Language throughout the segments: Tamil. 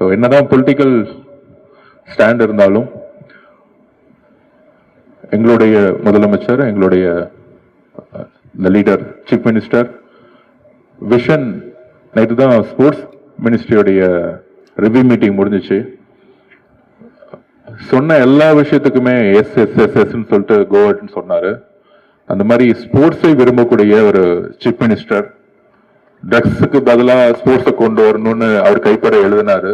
ஸோ என்னதான் பொலிட்டிக்கல் ஸ்டாண்ட் இருந்தாலும் எங்களுடைய முதலமைச்சர், எங்களுடைய லீடர், சீஃப் மினிஸ்டர் விஷன், நேற்று தான் ஸ்போர்ட்ஸ் மினிஸ்ட்ரியோடைய ரிவ்யூ மீட்டிங் முடிஞ்சிச்சு. சொன்ன எல்லா விஷயத்துக்குமே எஸ் எஸ் எஸ் எஸ்ன்னு சொல்லிட்டு கோவட்னு சொன்னாரு. அந்த மாதிரி ஸ்போர்ட்ஸை விரும்பக்கூடிய ஒரு சீஃப் மினிஸ்டர் ட்ரக்ஸுக்கு பதிலாக ஸ்போர்ட்ஸை கொண்டு வரணும்னு அவர் கைப்பட எழுதினாரு.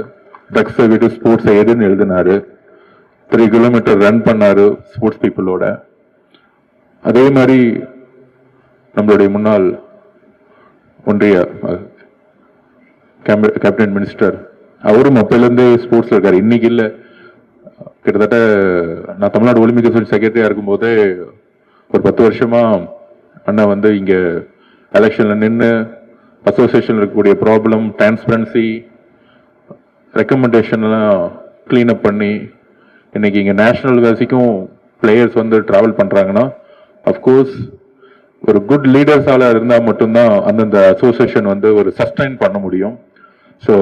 ட்ரக்ஸை விட்டு ஸ்போர்ட்ஸை எதுன்னு எழுதினாரு. 3 கிலோமீட்டர் ரன் பண்ணாரு ஸ்போர்ட்ஸ் பீப்புளோட. அதே மாதிரி நம்மளுடைய முன்னாள் ஒன்றிய கேபினட் மினிஸ்டர் அவரும் அப்பையிலேருந்தே ஸ்போர்ட்ஸ்ல இருக்காரு. இன்னைக்கு இல்லை, கிட்டத்தட்ட நான் தமிழ்நாடு ஒலிம்பிக் அசோசியேஷன் செக்ரட்டரியா இருக்கும்போது ஒரு 10 வருஷமா அண்ணா வந்து இங்க எலெக்ஷன்ல நின்று அசோசியேஷன் இருக்கக்கூடிய ப்ராப்ளம், டிரான்ஸ்பரன்சி, ரெக்கமெண்டேஷன்லாம் கிளீன் அப் பண்ணி இன்னைக்கு இங்க நேஷனல் வரைக்கும் பிளேயர்ஸ் வந்து டிராவல் பண்றாங்கன்னா அஃப்கோர்ஸ் ஒரு குட் லீடர்ஸால இருந்தால் மட்டும்தான் அந்தந்த அசோசியேஷன் வந்து ஒரு சஸ்டைன் பண்ண முடியும். So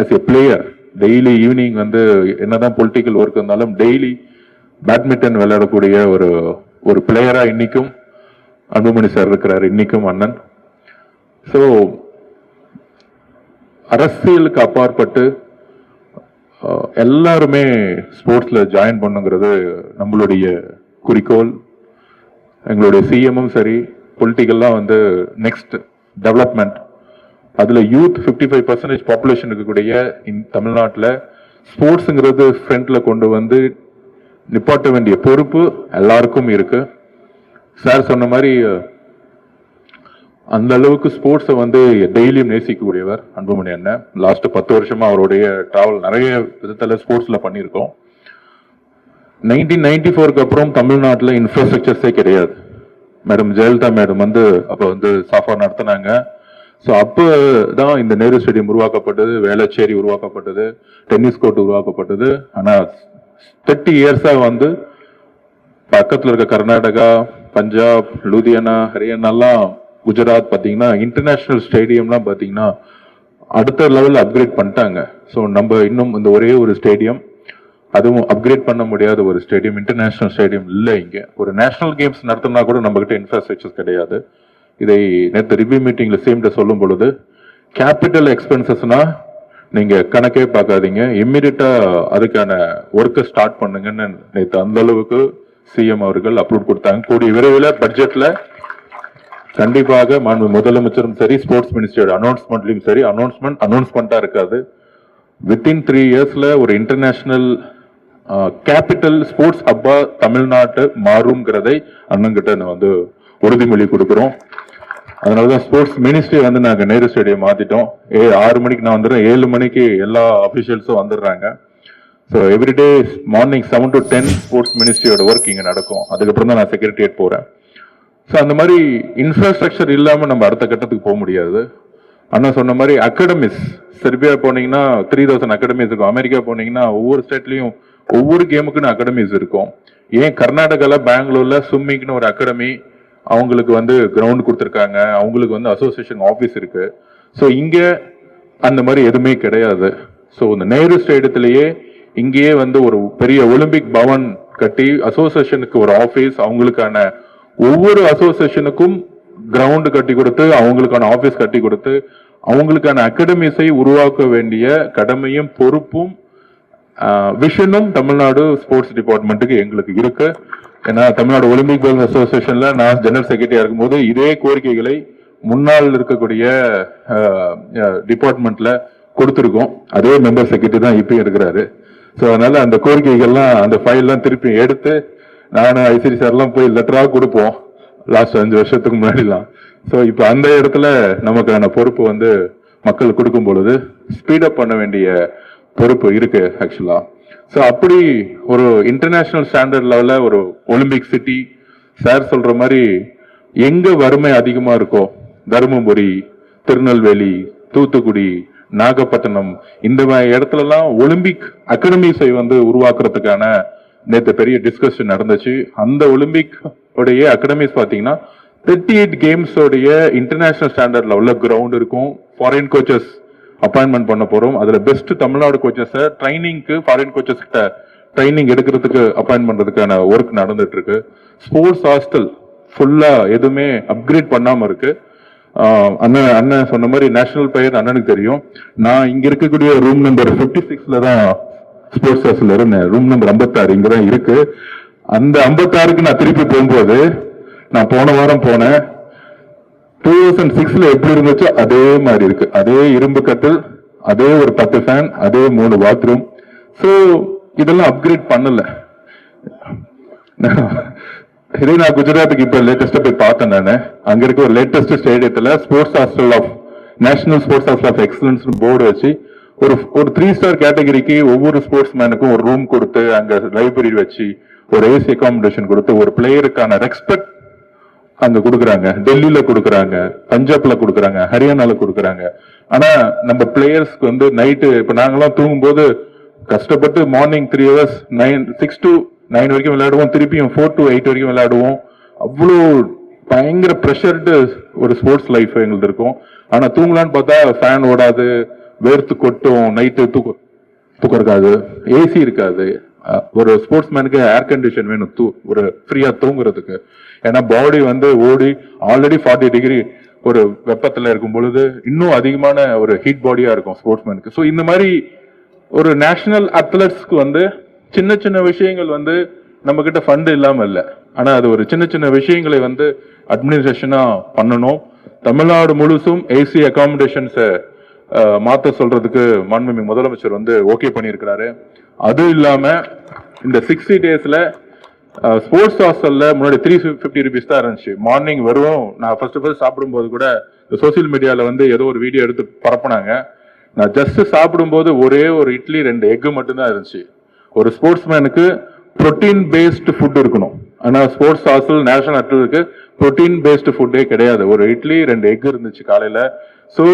as a player daily evening வந்து என்னதான் பொலிட்டிக்கல் ஒர்க் இருந்தாலும் டெய்லி பேட்மிண்டன் விளையாடக்கூடிய ஒரு பிளேயரா இன்னைக்கும் அன்புமணி சார் இருக்கிறார், இன்னைக்கும் அண்ணன். ஸோ அரசியலுக்கு அப்பாற்பட்டு எல்லாருமே ஸ்போர்ட்ஸ்ல ஜாயின் பண்ணுங்கிறது நம்மளுடைய குறிக்கோள். எங்களுடைய சிஎம்மும் சரி, பொலிட்டிக்கல்லாம் வந்து நெக்ஸ்ட் டெவலப்மெண்ட், அதுல யூத் 55% பாப்புலேஷன் இருக்கக்கூடிய தமிழ்நாட்டில் ஸ்போர்ட்ஸுங்கிறது ஃப்ரண்ட்ல கொண்டு வந்து நிப்பாட்ட வேண்டிய பொறுப்பு எல்லாருக்கும் இருக்கு. சார் சொன்ன மாதிரி அந்த அளவுக்கு ஸ்போர்ட்ஸை வந்து டெய்லியும் நேசிக்கக்கூடியவர் அன்புமணி அண்ணன். லாஸ்ட் 10 வருஷமா அவருடைய டிராவல் நிறைய விதத்துல ஸ்போர்ட்ஸ்ல பண்ணியிருக்கோம். 1994 அப்புறம் தமிழ்நாட்டில் இன்ஃப்ராஸ்ட்ரக்சர்ஸே கிடையாது. மேடம் ஜெயலலிதா மேடம் வந்து அப்போ வந்து சாஃபா நடத்தினாங்க. ஸோ அப்போதான் இந்த நேரு ஸ்டேடியம் உருவாக்கப்பட்டது, வேளச்சேரி உருவாக்கப்பட்டது, டென்னிஸ் கோர்ட் உருவாக்கப்பட்டது. ஆனால் 30 இயர்ஸா வந்து பக்கத்தில் இருக்க கர்நாடகா, பஞ்சாப், லூதியானா, ஹரியானாலாம், குஜராத் பார்த்தீங்கன்னா இன்டர்நேஷனல் ஸ்டேடியம்லாம் பார்த்தீங்கன்னா அடுத்த லெவலில் அப்கிரேட் பண்ணிட்டாங்க. ஸோ நம்ம இன்னும் இந்த ஒரே ஒரு ஸ்டேடியம், அதுவும் அப்கிரேட் பண்ண முடியாத ஒரு ஸ்டேடியம், இன்டர்நேஷனல் ஸ்டேடியம் இல்லை. இங்கே ஒரு நேஷனல் கேம்ஸ் நடத்தினா கூட நம்ம கிட்ட இன்ஃப்ராஸ்ட்ரக்சர் கிடையாது. இதை நேற்று ரிவ்யூ மீட்டிங்ல சேம்ட சொல்லும் பொழுது கேபிட்டல் எக்ஸ்பென்சஸ்னா நீங்க கணக்கே பார்க்காதீங்க, இம்மிடியட்டா அதுக்கான ஒர்க்கை ஸ்டார்ட் பண்ணுங்கன்னு நேற்று அந்த அளவுக்கு சிஎம் அவர்கள் அப்ரூவ் கொடுத்தாங்க. கூடிய விரைவில் பட்ஜெட்ல கண்டிப்பாக மாண்பு முதலமைச்சரும் சரி, ஸ்போர்ட்ஸ் மினிஸ்டரோட அனௌன்ஸ்மெண்ட்லயும் சரி, அனௌன்ஸ்மெண்டா இருக்காது. வித்தின் 3 இயர்ஸ்ல ஒரு இன்டர்நேஷனல் கேபிட்டல் ஸ்போர்ட்ஸ் ஹப்பா தமிழ்நாட்டு மாறுங்கிறதை அண்ணங்கிட்ட நான் வந்து உறுதிமொழி கொடுக்கிறோம். அதனாலதான் ஸ்போர்ட்ஸ் மினிஸ்ட்ரி வந்து நாங்க நேரு ஸ்டேடியம் மாத்திட்டோம். 6 மணிக்கு நான் வந்துடுறேன், 7 மணிக்கு எல்லா அபிஷியல்ஸும் வந்துடுறாங்க. So everyday morning 7 to 10 sports மினிஸ்ட்ரியோட ஒர்க் இங்க நடக்கும். அதுக்கப்புறம் தான் நான் செக்ரட்டரியேட் போறேன். ஸோ அந்த மாதிரி இன்ஃப்ராஸ்ட்ரக்சர் இல்லாம நம்ம அடுத்த கட்டத்துக்கு போக முடியாது. அண்ணா சொன்ன மாதிரி அகாடமிஸ், செர்பியா போனீங்கன்னா 3000 அகாடமிஸ் இருக்கும். அமெரிக்கா போனீங்கன்னா ஒவ்வொரு ஸ்டேட்லயும் ஒவ்வொரு கேமுக்குன்னு அகாடமிஸ் இருக்கும். ஏன் கர்நாடகால, பெங்களூர்ல ஸ்விம்மிங்னு ஒரு அகாடமி, அவங்களுக்கு வந்து கிரவுண்ட் கொடுத்துருக்காங்க, அவங்களுக்கு வந்து அசோசியேஷன் ஆஃபீஸ் இருக்கு. ஸோ இங்க அந்த மாதிரி எதுவுமே கிடையாது. ஸோ இந்த நேரு ஸ்டேடியத்திலேயே இங்கேயே வந்து ஒரு பெரிய ஒலிம்பிக் பவன் கட்டி அசோசியேஷனுக்கு ஒரு ஆஃபீஸ், அவங்களுக்கான ஒவ்வொரு அசோசியேஷனுக்கும் கிரவுண்ட் கட்டி கொடுத்து, அவங்களுக்கான ஆஃபீஸ் கட்டி கொடுத்து, அவங்களுக்கான அகாடமிஸை உருவாக்க வேண்டிய கடமையும் பொறுப்பும் விஷனும் தமிழ்நாடு ஸ்போர்ட்ஸ் டிபார்ட்மெண்ட்டுக்கு எங்களுக்கு இருக்கு. ஏன்னா தமிழ்நாடு ஒலிம்பிக் அசோசியேஷன்ல நான் ஜெனரல் செக்ரட்டரியா இருக்கும்போது இதே கோரிக்கைகளை முன்னாள் இருக்கக்கூடிய டிபார்ட்மெண்ட்ல கொடுத்துருக்கோம். அதே மெம்பர் செக்ரட்டரி தான் இப்பயும் இருக்கிறாரு. ஸோ அதனால அந்த கோரிக்கைகள்லாம், அந்த ஃபைல்லாம் திருப்பி எடுத்து நானும் ஐசிடி சார்லாம் போய் லெட்டரா கொடுப்போம் லாஸ்ட் 5 வருஷத்துக்கு முன்னாடிலாம். ஸோ இப்போ அந்த இடத்துல நமக்கான பொறுப்பு வந்து மக்கள் கொடுக்கும் பொழுது ஸ்பீடப் பண்ண வேண்டிய பொறுப்பு இருக்கு ஆக்சுவலா. ஸோ அப்படி ஒரு இன்டர்நேஷனல் ஸ்டாண்டர்ட் லெவல்ல ஒரு ஒலிம்பிக் சிட்டி, சார் சொல்ற மாதிரி எங்க வறுமை அதிகமா இருக்கோ, தருமபுரி, திருநெல்வேலி, தூத்துக்குடி, நாகப்பட்டினம், இந்த இடத்துலலாம் ஒலிம்பிக் அகாடமிஸை வந்து உருவாக்குறதுக்கான நேற்று பெரிய டிஸ்கஷன் நடந்துச்சு. அந்த ஒலிம்பிக் உடைய அகாடமிஸ் பாத்தீங்கன்னா 38 கேம்ஸ் உடைய இன்டர்நேஷனல் ஸ்டாண்டர்ட் லெவல்ல கிரவுண்ட் இருக்கும். ஃபாரின் கோச்சஸ் அப்பாயின்மெண்ட் பண்ண போறோம். அதுல பெஸ்ட் தமிழ்நாடு கோச்சஸை ட்ரைனிங்க்கு ஃபாரின் கோச்சஸ் கிட்ட ட்ரைனிங் எடுக்கிறதுக்கு அப்பாயின்ட் பண்றதுக்கான ஒர்க் நடந்துட்டு இருக்கு. ஸ்போர்ட்ஸ் ஹாஸ்டல் ஃபுல்லா எதுவுமே அப்கிரேட் பண்ணாம இருக்கு. அண்ணன் சொன்ன மாதிரி நேஷனல் பிளேயர் அண்ணனுக்கு தெரியும். நான் இங்க இருக்கக்கூடிய ரூம் நம்பர் 56ல தான் ஸ்போர்ட்ஸ் ஹாஸ்டல் இருந்தேன். ரூம் நம்பர் 56 இங்கதான் இருக்கு. அந்த 56க்கு நான் திருப்பி போகும்போது நான் போன வாரம் போனேன். 2006ல எப்படி இருந்துச்சோ அதே மாதிரி இருக்கு. அதே இரும்பு கட்டில், அதே ஒரு 10 ஃபேன், அதே 3 பாத்ரூம். சோ இதெல்லாம் அப்கிரேட் பண்ணல. இதே நான் குஜராத்துக்கு இப்ப லேட்டஸ்டா போய் பார்த்தேன். நானு அங்க இருக்க ஒரு லேட்டஸ்ட் ஸ்டேடியத்துல sports hostel of national sports hostel of excellence board வச்சு ஒரு 3 ஸ்டார் கேட்டகரிக்கு ஒவ்வொரு ஸ்போர்ட்ஸ் மேனுக்கும் ஒரு ரூம் கொடுத்து, அங்க லைப்ரரி வச்சு, ஒரு ஏசி அகாமடேஷன் கொடுத்து, ஒரு பிளேயருக்கான ரெஸ்பெக்ட் அங்க கொடுக்குறாங்க. டெல்லியில கொடுக்குறாங்க, பஞ்சாப்ல கொடுக்குறாங்க, ஹரியானால கொடுக்குறாங்க. ஆனா நம்ம பிளேயர்ஸ்க்கு வந்து நைட்டு இப்ப நாங்கெல்லாம் தூங்கும்போது கஷ்டப்பட்டு மார்னிங் 3 hours 6 to 9 வரைக்கும் விளையாடுவோம், திருப்பியும் 4 to 8 வரைக்கும் விளையாடுவோம். அவ்வளோ பயங்கர ப்ரெஷர்டு ஒரு ஸ்போர்ட்ஸ் லைஃப் எங்களுக்கு இருக்கும். ஆனா தூங்கலான்னு பார்த்தா ஃபேன் ஓடாது, வேர்த்து கொட்டும், நைட்டு தூக்கம் இருக்காது, ஏசி இருக்காது. ஒரு ஸ்போர்ட்ஸ் மேனுக்கு ஏர் கண்டிஷன் வேணும் ஒரு ஃப்ரீயா தூங்குறதுக்கு. ஏன்னா பாடி வந்து ஓடி ஆல்ரெடி 40 டிகிரி ஒரு வெப்பத்துல இருக்கும் பொழுது இன்னும் அதிகமான ஒரு ஹீட் பாடியா இருக்கும் ஸ்போர்ட்ஸ் மேனுக்கு. ஸோ இந்த மாதிரி ஒரு நேஷனல் அத்லெட்ஸ்க்கு வந்து சின்ன சின்ன விஷயங்கள் வந்து நம்ம கிட்ட ஃபண்ட் இல்லாம இல்லை. ஆனா அது ஒரு சின்ன சின்ன விஷயங்களை வந்து அட்மினிஸ்ட்ரேஷனா பண்ணணும். தமிழ்நாடு முழுசும் ஏசி அகாமடேஷன்ஸை மாத்த சொல்றதுக்கு மாண்புமிகு முதலமைச்சர் வந்து ஓகே பண்ணியிருக்கிறாரு. அது இல்லாம இந்த 60 daysல ஸ்போர்ட்ஸ் ஹாஸ்டல்ல முன்னாடி 350 rupees தான் இருந்துச்சு. மார்னிங் வரும். நான் ஃபர்ஸ்ட் சாப்பிடும்போது கூட சோசியல் மீடியால வந்து ஏதோ ஒரு வீடியோ எடுத்து பரப்புனாங்க. நான் ஜஸ்ட் சாப்பிடும்போது ஒரே ஒரு இட்லி 2 எக்கு மட்டும்தான் இருந்துச்சு. ஒரு ஸ்போர்ட்ஸ் மேனுக்கு புரோட்டீன் பேஸ்டு ஃபுட் இருக்கணும். ஆனா ஸ்போர்ட்ஸ் ஹாஸ்டல் நேஷனல் அத்லெட்டுக்கு புரோட்டீன் பேஸ்டு ஃபுட்டே கிடையாது. ஒரு இட்லி 2 எக் இருந்துச்சு காலையில. ஸோ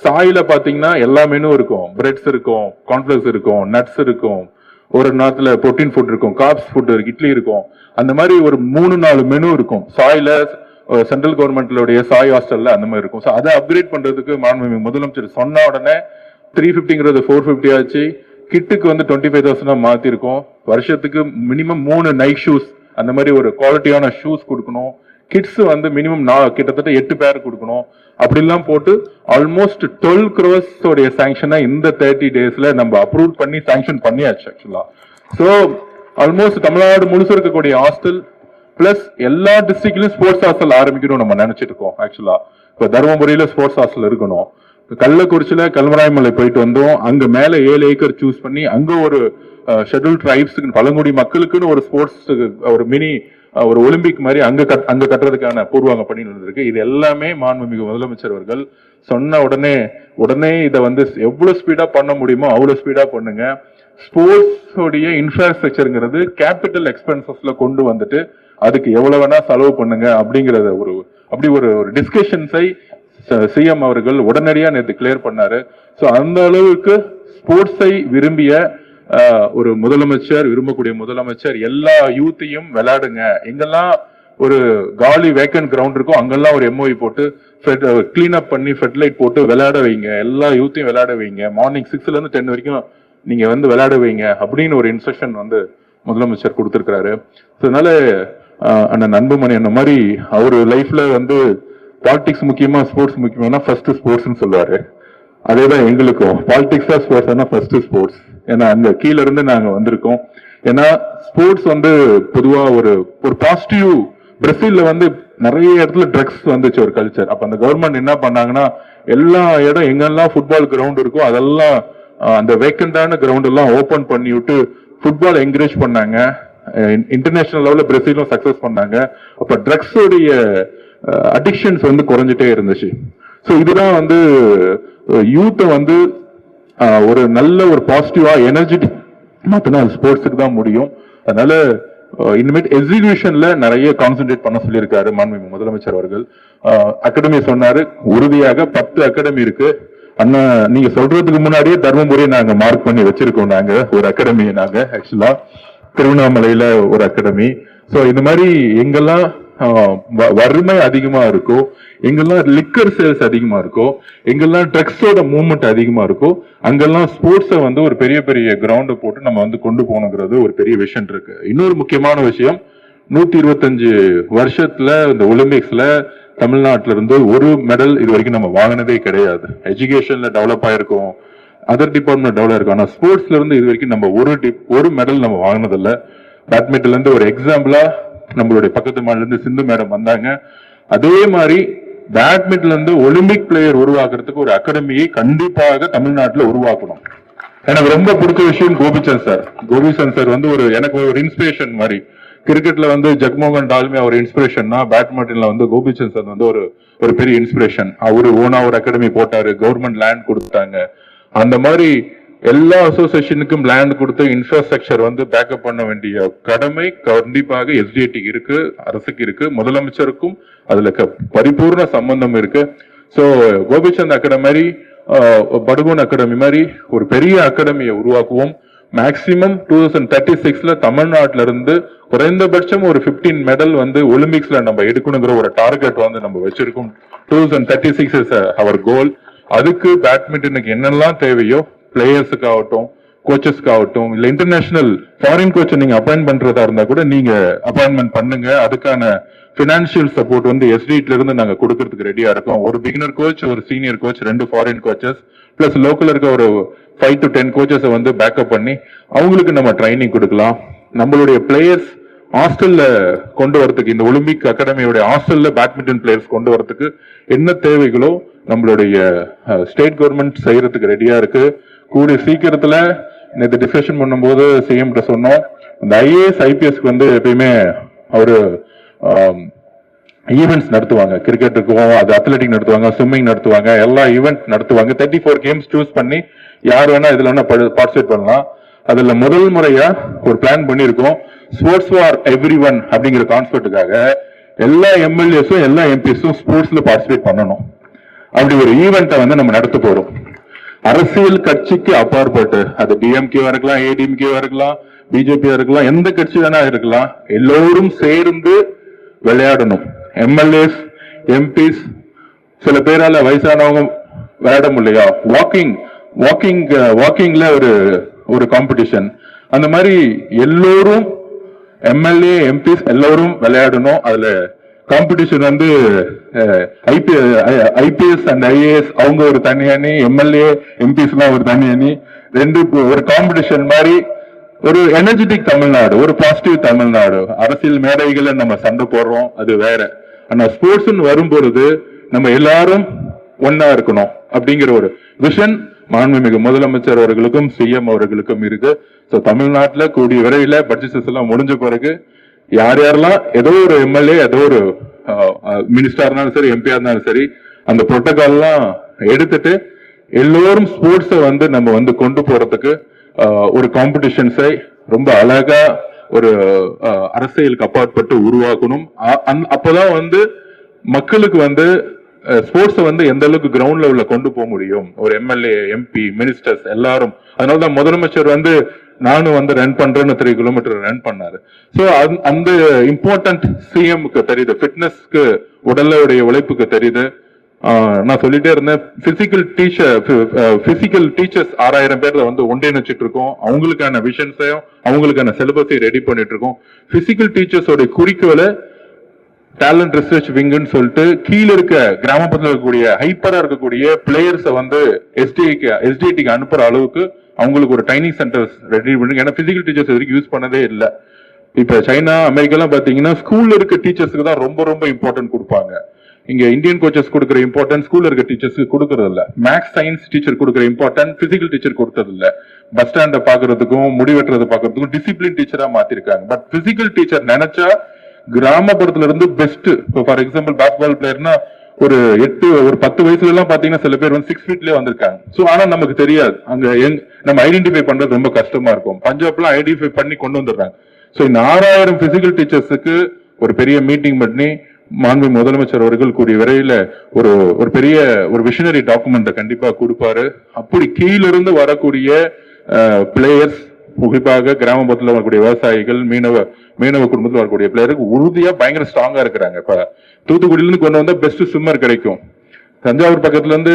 சாயில பாத்தீங்கன்னா எல்லா மெனு இருக்கும். பிரெட்ஸ் இருக்கும், கார்ன்ஃபிளக்ஸ் இருக்கும், நட்ஸ் இருக்கும், ஒரு நேரத்துல புரோட்டீன் ஃபுட் இருக்கும், கார்ப்ஸ் ஃபுட் இருக்கு, இட்லி இருக்கும். அந்த மாதிரி ஒரு 3-4 மெனு இருக்கும் சாயில. சென்ட்ரல் கவர்மெண்ட்லோடைய சாய் ஹாஸ்டல்ல அந்த மாதிரி இருக்கும். ஸோ அதை அப்கிரேட் பண்றதுக்கு மாண்புமிகு முதலமைச்சர் சொன்ன உடனே 350ங்கிறது 450 ஆச்சு. கிட்டுக்கு வந்து 25,000 மாத்திருக்கோம். வருஷத்துக்கு மினிமம் 3 நைட் ஷூஸ், அந்த மாதிரி ஒரு குவாலிட்டியான ஷூஸ் கொடுக்கணும். கிட்ஸ் வந்து மினிமம் கிட்டத்தட்ட 8 பேர் கொடுக்கணும். அப்படிலாம் போட்டு ஆல்மோஸ்ட் 12 crores உடைய சாங்ஷனை இந்த 30 daysல நம்ம அப்ரூவ் பண்ணி சாங்ஷன் பண்ணியாச்சு ஆக்சுவலா. ஸோ ஆல்மோஸ்ட் தமிழ்நாடு முழுசு இருக்கக்கூடிய ஹாஸ்டல் பிளஸ் எல்லா டிஸ்ட்ரிக்ட்லயும் ஸ்போர்ட்ஸ் ஹாஸ்டல் ஆரம்பிக்கணும் நம்ம நினைச்சிட்டு இருக்கோம். ஆக்சுவலா இப்ப தருமபுரியில ஸ்போர்ட்ஸ் ஹாஸ்டல் இருக்கணும். கள்ளக்குறிச்சியில கல்வராயமலை போயிட்டு வந்தோம். அங்க மேல 7 ஏக்கர் சூஸ் பண்ணி அங்க ஒரு ஷெட்யூல் ட்ரைப்ஸுக்கு பழங்குடி மக்களுக்குன்னு ஒரு ஸ்போர்ட்ஸ் ஒரு மினி ஒரு ஒலிம்பிக் மாதிரி அங்க கட்டுறதுக்கான பூர்வாங்க பணி நடந்திருக்கு. இது எல்லாமே மாண்புமிகு முதலமைச்சர் அவர்கள் சொன்ன உடனே இதை வந்து எவ்வளவு ஸ்பீடா பண்ண முடியுமோ அவ்வளவு ஸ்பீடா பண்ணுங்க. ஸ்போர்ட்ஸ் உடைய இன்ஃப்ராஸ்ட்ரக்சர்ங்கிறது கேபிட்டல் எக்ஸ்பென்சஸ்ல கொண்டு வந்துட்டு அதுக்கு எவ்வளவு வேணா செலவு பண்ணுங்க அப்படிங்கறத அப்படி ஒரு டிஸ்கஷன்ஸை சிஎம் அவர்கள் உடனடியா நேற்று கிளியர் பண்ணாரு. ஸோ அந்த அளவுக்கு ஸ்போர்ட்ஸை விரும்பிய ஒரு முதலமைச்சர், விரும்பக்கூடிய முதலமைச்சர் எல்லா யூத்தையும் விளையாடுங்க, எங்கெல்லாம் ஒரு காலி வேக்கன்ட் கிரவுண்ட் இருக்கும் அங்கெல்லாம் ஒரு எம்ஓஇ போட்டு கிளீன் அப் பண்ணி ஃபெர்டிலைட் போட்டு விளையாட வைங்க, எல்லா யூத்தையும் விளையாட வைங்க, மார்னிங் 6ல இருந்து 10 வரைக்கும் நீங்க வந்து விளையாட வைங்க அப்படின்னு ஒரு இன்ஸ்ட்ரக்ஷன் வந்து முதலமைச்சர் கொடுத்திருக்கிறாரு. அதனால அண்ணன் அன்புமணி அந்த மாதிரி அவரு லைஃப்ல வந்து பாலிடிக்ஸ் முக்கியமா ஸ்போர்ட்ஸ் முக்கியமா ஃபர்ஸ்ட் ஸ்போர்ட்ஸ்னு சொல்லுவாரு. அதேதான் எங்களுக்கும் பாலிடிக்ஸா ஸ்போர்ட்ஸ் ஃபர்ஸ்ட் ஸ்போர்ட்ஸ். ஏன்னா அங்க கீழ இருந்து நாங்க வந்திருக்கோம். ஏன்னா ஸ்போர்ட்ஸ் வந்து பொதுவா ஒரு பாசிட்டிவ். பிரேசில்ல வந்து நிறைய இடத்துல ட்ரக்ஸ் வந்துச்சு ஒரு கல்ச்சர். அப்ப அந்த கவர்மெண்ட் என்ன பண்ணாங்கன்னா எல்லா இடம் எங்கெல்லாம் ஃபுட்பால் கிரவுண்ட் இருக்கோ அதெல்லாம் அந்த வேக்கண்டான கிரவுண்ட் எல்லாம் ஓபன் பண்ணி விட்டு ஃபுட்பால் என்கரேஜ் பண்ணாங்க. இன்டர்நேஷனல் லெவல்ல பிரேசிலும் சக்சஸ் பண்ணாங்க. அப்ப ட்ரக்ஸ் உடைய அடிக்ஷன்ஸ் வந்து குறைஞ்சிட்டே இருந்துச்சு. ஸோ இதுதான் வந்து யூத்தை வந்து ஒரு நல்ல ஒரு பாசிட்டிவா எனர்ஜெட்டிக் மாத்தினா ஸ்போர்ட்ஸுக்கு தான் முடியும். அதனால இனிமேட் எக்ஸிகியூஷன்ல நிறைய கான்சென்ட்ரேட் பண்ண சொல்லியிருக்காரு மாண்புமிகு முதலமைச்சர் அவர்கள். அகாடமி சொன்னாரு, உறுதியாக 10 அகாடமி இருக்கு. அண்ணா நீங்க சொல்றதுக்கு முன்னாடியே தர்மபுரியை நாங்க மார்க் பண்ணி வச்சிருக்கோம். நாங்க ஒரு அகாடமி நாங்க ஆக்சுவலா திருவண்ணாமலையில ஒரு அகாடமி. ஸோ இந்த மாதிரி எங்கெல்லாம் வறுமை அதிகமா இருக்கோ, எங்கெல்லாம் லிக்கர் சேல்ஸ் அதிகமா இருக்கோ, எங்கெல்லாம் ட்ரக்ஸோட மூவ்மெண்ட் அதிகமா இருக்கோ, அங்கெல்லாம் ஸ்போர்ட்ஸை வந்து ஒரு பெரிய பெரிய கிரவுண்ட் போட்டு நம்ம வந்து கொண்டு போகணுங்கிறது ஒரு பெரிய விஷயம் இருக்கு. இன்னொரு முக்கியமான விஷயம், 125 வருஷத்துல இந்த ஒலிம்பிக்ஸ்ல தமிழ்நாட்டில இருந்து ஒரு மெடல் இது வரைக்கும் நம்ம வாங்கினதே கிடையாது. எஜுகேஷன்ல டெவலப் ஆயிருக்கும், அதர் டிபார்ட்மெண்ட் டெவலப் இருக்கும். ஆனா ஸ்போர்ட்ஸ்ல இருந்து இது வரைக்கும் நம்ம ஒரு மெடல் நம்ம வாங்கினதில்ல. பேட்மிண்டன்ல இருந்து ஒரு எக்ஸாம்பிளா நம்மளுடைய பக்கத்து மாநில இருந்து சிந்து மேடம் வந்தாங்க. அதே மாதிரி பேட்மிண்டன்ல இருந்து ஒலிம்பிக் பிளேயர் உருவாக்குறதுக்கு ஒரு அகாடமியை கண்டிப்பாக தமிழ்நாட்டில் உருவாக்கணும். எனக்கு ரொம்ப பிடிச்ச விஷயம் கோபிச்சந்த் சார். கோபிச்சந்த் சார் வந்து எனக்கு ஒரு இன்ஸ்பிரேஷன் மாதிரி. கிரிக்கெட்ல வந்து ஜக்மோகன் டால்மியா ஒரு இன்ஸ்பிரேஷன்னா, பேட்மிண்டன்ல வந்து கோபிச்சந்த் சார் வந்து ஒரு பெரிய இன்ஸ்பிரேஷன். அவரு ஓனா ஒரு அகாடமி போட்டாரு, கவர்மெண்ட் லேண்ட் கொடுத்தாங்க. அந்த மாதிரி எல்லா அசோசியேஷனுக்கும் லேண்ட் கொடுத்து இன்ஃப்ராஸ்ட்ரக்சர் வந்து பேக்கப் பண்ண வேண்டிய கடமை கண்டிப்பாக எஸ்டிஐடி இருக்கு, அரசுக்கு இருக்கு, முதலமைச்சருக்கும் அதுல பரிபூர்ண சம்பந்தம் இருக்கு. So Gopichand academy, Padukone academy மாதிரி ஒரு பெரிய அகாடமியை உருவாக்குவோம். மேக்சிமம் 2036ல தமிழ்நாட்டில இருந்து குறைந்தபட்சம் ஒரு 15 மெடல் வந்து ஒலிம்பிக்ஸ்ல நம்ம எடுக்கணுங்கிற ஒரு டார்கெட் வந்து நம்ம வச்சிருக்கோம். 2036 இஸ் அவர் கோல். அதுக்கு பேட்மிண்டனுக்கு என்னெல்லாம் தேவையோ, பிளேயர்ஸுக்கு ஆகட்டும், கோச்சஸ்க்கு ஆகட்டும், இல்ல இன்டர்நேஷனல் ஃபாரின் கோச்சை நீங்க அப்பாயின்ட் பண்றதா இருந்தா கூட நீங்க அப்பாயின்மெண்ட் பண்ணுங்க. அதுக்கான பினான்சியல் சப்போர்ட் வந்து எஸ்டில இருந்து நாங்க கொடுக்கறதுக்கு ரெடியா இருக்கோம். ஒரு பிகினர் கோச், ஒரு senior coach, 2 foreign coaches plus local இருக்க ஒரு 5 to 10 கோச்சஸை வந்து பேக்கப் பண்ணி அவங்களுக்கு நம்ம ட்ரைனிங் கொடுக்கலாம். நம்மளுடைய பிளேயர்ஸ் ஹாஸ்டல்ல கொண்டு வரதுக்கு, இந்த ஒலிம்பிக் அகாடமியோட ஹாஸ்டல்ல பேட்மிண்டன் பிளேயர்ஸ் கொண்டு வரதுக்கு என்ன தேவைகளோ நம்மளுடைய ஸ்டேட் கவர்மெண்ட் செய்யறதுக்கு ரெடியா இருக்கு. கூடிய சீக்கிரத்துல நேற்று டிஸ்கஷன் பண்ணும்போது சிஎம் கிட்ட சொன்னோம், இந்த ஐஏஎஸ் ஐபிஎஸ்க்கு வந்து எப்பயுமே அவரு ஈவெண்ட்ஸ் நடத்துவாங்க. கிரிக்கெட் இருக்கும், அது அத்லெட்டிக் நடத்துவாங்க, ஸ்விம்மிங் நடத்துவாங்க, எல்லா ஈவெண்ட் நடத்துவாங்க. 34 கேம்ஸ் சூஸ் பண்ணி யார் வேணா இதுல வேணா பார்ட்டிசிபேட் பண்ணலாம். அதுல முதல் முறையா ஒரு பிளான் பண்ணிருக்கோம், ஸ்போர்ட்ஸ் ஃபார் எவ்ரி ஒன் அப்படிங்கிற கான்செப்டுக்காக எல்லா எம்எல்ஏஸும் எல்லா எம்பிஸும் ஸ்போர்ட்ஸ்ல பார்ட்டிசிபேட் பண்ணணும். அப்படி ஒரு ஈவெண்ட்டை வந்து நம்ம நடத்த போறோம். அரசியல் கட்சிக்கு அப்பாற்பட்டு, அது டிஎம்கேவா இருக்கலாம், ஏடிஎம்கேவா இருக்கலாம், பிஜேபியா இருக்கலாம், எந்த கட்சி வேணா இருக்கலாம், எல்லோரும் சேர்ந்து விளையாடணும். எம்எல்ஏஸ், எம்பிஸ், சில பேரால வயசானவங்க விளையாட முடியலையா, வாக்கிங்ல ஒரு காம்படிஷன், அந்த மாதிரி எல்லோரும் எம்எல்ஏ எம்பிஸ் எல்லோரும் விளையாடணும். அதுல காம்படிஷன் வந்து ஐபிஎஸ் அண்ட் ஐஏஎஸ் அவங்க ஒரு தனி அணி, எம்எல்ஏ எம்பிஸ் எல்லாம் ஒரு தனி அணி, ரெண்டு ஒரு காம்படிஷன் மாதிரி ஒரு எனர்ஜெட்டிக் தமிழ்நாடு, ஒரு பாசிட்டிவ் தமிழ்நாடு. அரசியல் மேடைகளை நம்ம சண்டை போடுறோம், அது வேற. ஆனா ஸ்போர்ட்ஸ் வரும்பொழுது நம்ம எல்லாரும் ஒன்னா இருக்கணும் அப்படிங்கிற ஒரு விஷன் மாண்புமிகு முதலமைச்சர் அவர்களுக்கும் சிஎம் அவர்களுக்கும் இருக்கு. சோ தமிழ்நாட்டுல கூடிய விரைவில் பட்ஜெட் எல்லாம் முடிஞ்ச பிறகு யார் யாரெல்லாம் ஏதோ ஒரு எம்எல்ஏ, ஏதோ ஒரு மினிஸ்டர் இருந்தாலும் சரி, எம்பியா இருந்தாலும் சரி, அந்த புரோட்டோகால் எல்லாம் எடுத்துட்டு எல்லோரும் ஸ்போர்ட்ஸை வந்து நம்ம வந்து கொண்டு போறதுக்கு ஒரு காம்படிஷன்ஸை ரொம்ப அழகா ஒரு அரசியலுக்கு அப்பாற்பட்டு உருவாக்கணும். அப்பதான் வந்து மக்களுக்கு வந்து ஸ்போர்ட்ஸை வந்து எந்த அளவுக்கு கிரவுண்ட் லெவல்ல கொண்டு போக முடியும். ஒரு எம்எல்ஏ, எம்பி, மினிஸ்டர்ஸ் எல்லாரும். அதனாலதான் முதலமைச்சர் வந்து நானும் வந்து ரன் பண்றேன்னு 3 கிலோமீட்டர் ரன் பண்ணாரு. சோ அந்த இம்பார்ட்டன்ட் சிஎம்க்கு தெரியுது, ஃபிட்னஸ்க்கு உடலுடைய உழைப்புக்கு தெரியுது. நான் சொல்லிட்டே இருந்தேன், பிசிக்கல் டீச்சர்ஸ் 6000 பேர்ல வந்து ஒன்றிணைச்சிட்டு இருக்கோம். அவங்களுக்கான விஷன்ஸையும் அவங்களுக்கான சிலபஸையும் ரெடி பண்ணிட்டு இருக்கோம். பிசிக்கல் டீச்சர்ஸோட குறிக்கோளை டேலண்ட் ரிசர்ச் விங்னு சொல்லிட்டு கீழே இருக்க கிராமப்புறத்தில் இருக்கக்கூடிய ஹைப்பரா இருக்கக்கூடிய பிளேயர்ஸை வந்து எஸ்டிஐடிக்கு அனுப்புற அளவுக்கு அவங்களுக்கு ஒரு ட்ரைனிங் சென்டர்ஸ் ரெடி பண்ணி. ஏன்னா பிசிக்கல் டீச்சர்ஸ் வரைக்கும் யூஸ் பண்ணதே இல்லை. இப்ப சைனா, அமெரிக்கா பாத்தீங்கன்னா ஸ்கூல்ல இருக்க டீச்சர்ஸ்க்கு தான் ரொம்ப ரொம்ப இம்பார்ட்டன்ட் கொடுப்பாங்க. இங்க இந்தியன் கோச்சஸ் கொடுக்குற இம்பார்ட்டன்ஸ் ஸ்கூல்ல இருக்க டீச்சர்ஸ் கொடுக்கறது இல்ல. மேக்ஸ் சயின்ஸ் டீச்சர் கொடுக்குற இம்பார்ட்டன்ட் பிசிக்கல் டீச்சர் கொடுத்தது இல்ல. பஸ் ஸ்டாண்ட பாக்குறதுக்கும் முடிவெட்டுறதை பாக்குறதுக்கும் டிசிப்ளின் டீச்சரா மாத்திருக்காங்க. பட் பிசிக்கல் டீச்சர் நினைச்சா கிராமப்புறத்துல இருந்து பெஸ்ட். ஃபார் எக்ஸாம்பிள் பாஸ்கெட்பால் பிளேயர்னா ஒரு 10 வயசுல எல்லாம் பாத்தீங்கன்னா சில பேர் வந்து 6 ஃபீட்லயே வந்திருக்காங்க. சோ ஆனா நமக்கு தெரியாது, அங்க நம்ம ஐடென்டிஃபை பண்றது ரொம்ப கஷ்டமா இருக்கும். பஞ்சாப்லாம் ஐடென்டிஃபை பண்ணி கொண்டு வந்துடுறாங்க. சோ இந்த 6000 பிசிக்கல் டீச்சர்ஸுக்கு ஒரு பெரிய மீட்டிங் பண்ணி மாண்பு முதலமைச்சர் அவர்கள் கூடிய விரைவில் ஒரு பெரிய ஒரு விஷனரி டாக்குமெண்ட் கண்டிப்பா கொடுப்பாரு. அப்படி கீழிருந்து வரக்கூடிய பிளேயர்ஸ், குறிப்பாக கிராமப்புறத்தில் வரக்கூடிய விவசாயிகள், மீனவ குடும்பத்தில் வரக்கூடிய பிளேயருக்கு உறுதியா பயங்கர ஸ்ட்ராங்கா இருக்கிறாங்க. இப்ப தூத்துக்குடியில இருந்து கொண்டு வந்தா பெஸ்ட் ஸ்விம்மர் கிடைக்கும். தஞ்சாவூர் பக்கத்துல இருந்து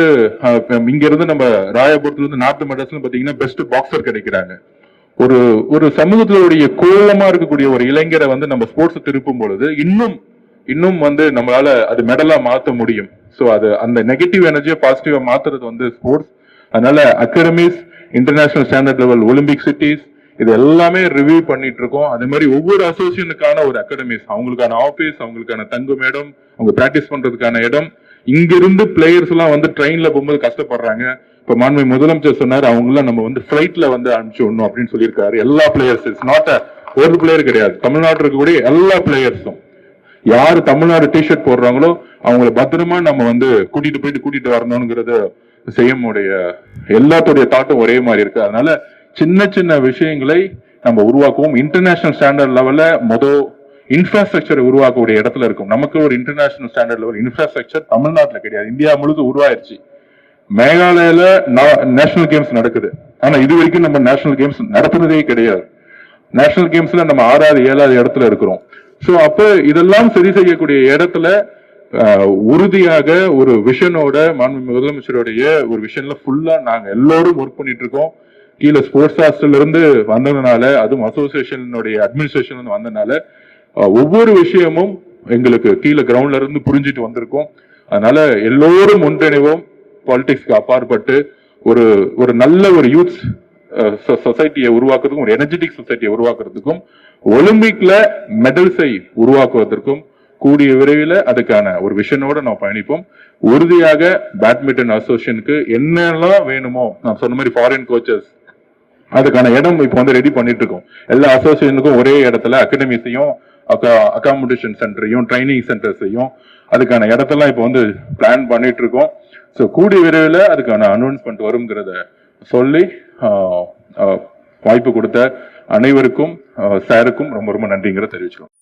இங்க இருந்து நம்ம ராயபுரத்துல இருந்து நார்த் மெட்ராஸ்ல பாத்தீங்கன்னா பெஸ்ட் பாக்ஸர் கிடைக்கிறாங்க. ஒரு ஒரு சமூகத்தினுடைய கோலமா இருக்கக்கூடிய ஒரு இளைஞரை வந்து நம்ம ஸ்போர்ட்ஸ் திருப்பும் பொழுது இன்னும் வந்து நம்மளால அது மெடலா மாத்த முடியும். சோ அது அந்த நெகட்டிவ் எனர்ஜியை பாசிட்டிவா மாத்துறது வந்து ஸ்போர்ட்ஸ். அதனால academies, international standard level Olympic cities இது எல்லாமே ரிவ்யூ பண்ணிட்டு இருக்கோம். அதே மாதிரி ஒவ்வொரு அசோசியேஷனுக்கான ஒரு அகாடமிஸ், அவங்களுக்கான ஆபீஸ், அவங்களுக்கான தங்கும் இடம், அவங்க பிராக்டிஸ் பண்றதுக்கான இடம், இங்கிருந்து பிளேயர்ஸ் எல்லாம் வந்து ட்ரெயின்ல போகும்போது கஷ்டப்படுறாங்க. இப்ப மாண்பு முதலமைச்சர் சொன்னார், அவங்கள நம்ம வந்து பிளைட்ல வந்து அனுப்பிச்சு விடணும் அப்படின்னு சொல்லியிருக்காரு. எல்லா பிளேயர்ஸ், இட்ஸ் நாட் ஒரு பிளேயர் கிடையாது, தமிழ்நாட்டில் இருக்கக்கூடிய எல்லா பிளேயர்ஸும் யாரு தமிழ்நாடு டிஷர்ட் போடுறாங்களோ அவங்கள பத்திரமா நம்ம வந்து கூட்டிட்டு வரணும்ங்கிறத செய்யமுடைய எல்லாத்துடைய தாட்டும் ஒரே மாதிரி இருக்கு. அதனால சின்ன சின்ன விஷயங்களை நம்ம உருவாக்குவோம். இன்டர்நேஷனல் ஸ்டாண்டர்ட் லெவல்ல இன்ஃப்ராஸ்ட்ரக்சரை உருவாக்கக்கூடிய இடத்துல இருக்கும். நமக்கு ஒரு இன்டர்நேஷனல் ஸ்டாண்டர்ட் லெவல் இன்ஃப்ராஸ்ட்ரக்சர் தமிழ்நாட்டில் கிடையாது, இந்தியா முழுக்க உருவாயிருச்சு. மேகாலயில நேஷனல் கேம்ஸ் நடக்குது, ஆனா இது வரைக்கும் நம்ம நேஷனல் கேம்ஸ் நடத்துனதே கிடையாது. நேஷனல் கேம்ஸ்ல நம்ம 6வது 7வது இடத்துல இருக்கிறோம். சோ அப்ப இதெல்லாம் சரி செய்யக்கூடிய இடத்துல உறுதியாக ஒரு விஷனோட மாண்பு முதலமைச்சருடைய ஒரு விஷன்ல ஃபுல்லா நாங்க எல்லாரும் ஒர்க் பண்ணிட்டு இருக்கோம். கீழே ஸ்போர்ட்ஸ் ஹாஸ்டல்ல இருந்து வந்ததுனால, அதுவும் அசோசியேஷனுடைய அட்மினிஸ்ட்ரேஷன் வந்ததுனால ஒவ்வொரு விஷயமும் எங்களுக்கு கீழே கிரவுண்ட்ல இருந்து புரிஞ்சிட்டு வந்திருக்கோம். அதனால எல்லோரும் ஒன்றிணைவோம். பாலிடிக்ஸ்க்கு அப்பாற்பட்டு ஒரு நல்ல ஒரு யூத் சொசைட்டியை உருவாக்குறதுக்கும், ஒரு எனர்ஜெட்டிக் சொசைட்டியை உருவாக்குறதுக்கும், ஒலிம்பிக்ல மெடல்ஸை உருவாக்குவதற்கும் கூடிய விரைவில் அதுக்கான ஒரு விஷனோட நாம் பயணிப்போம். உறுதியாக பேட்மிண்டன் அசோசியேஷனுக்கு என்னெல்லாம் வேணுமோ, நான் சொன்ன மாதிரி ஃபாரின் கோச்சஸ், அதுக்கான இடம் இப்போ வந்து ரெடி பண்ணிட்டு இருக்கோம். எல்லா அசோசியேஷனுக்கும் ஒரே இடத்துல அகாடமிஸையும் அகாமடேஷன் சென்டரையும் ட்ரைனிங் சென்டர்ஸையும் அதுக்கான இடத்தெல்லாம் இப்போ வந்து பிளான் பண்ணிட்டு இருக்கோம். ஸோ கூடிய விரைவில் அதுக்கான அனௌன்ஸ்மெண்ட் வருங்கிறத சொல்லி வாய்ப்பு கொடுத்த அனைவருக்கும் சாருக்கும் ரொம்ப ரொம்ப நன்றிங்கிற தெரிவிச்சுக்கோம்.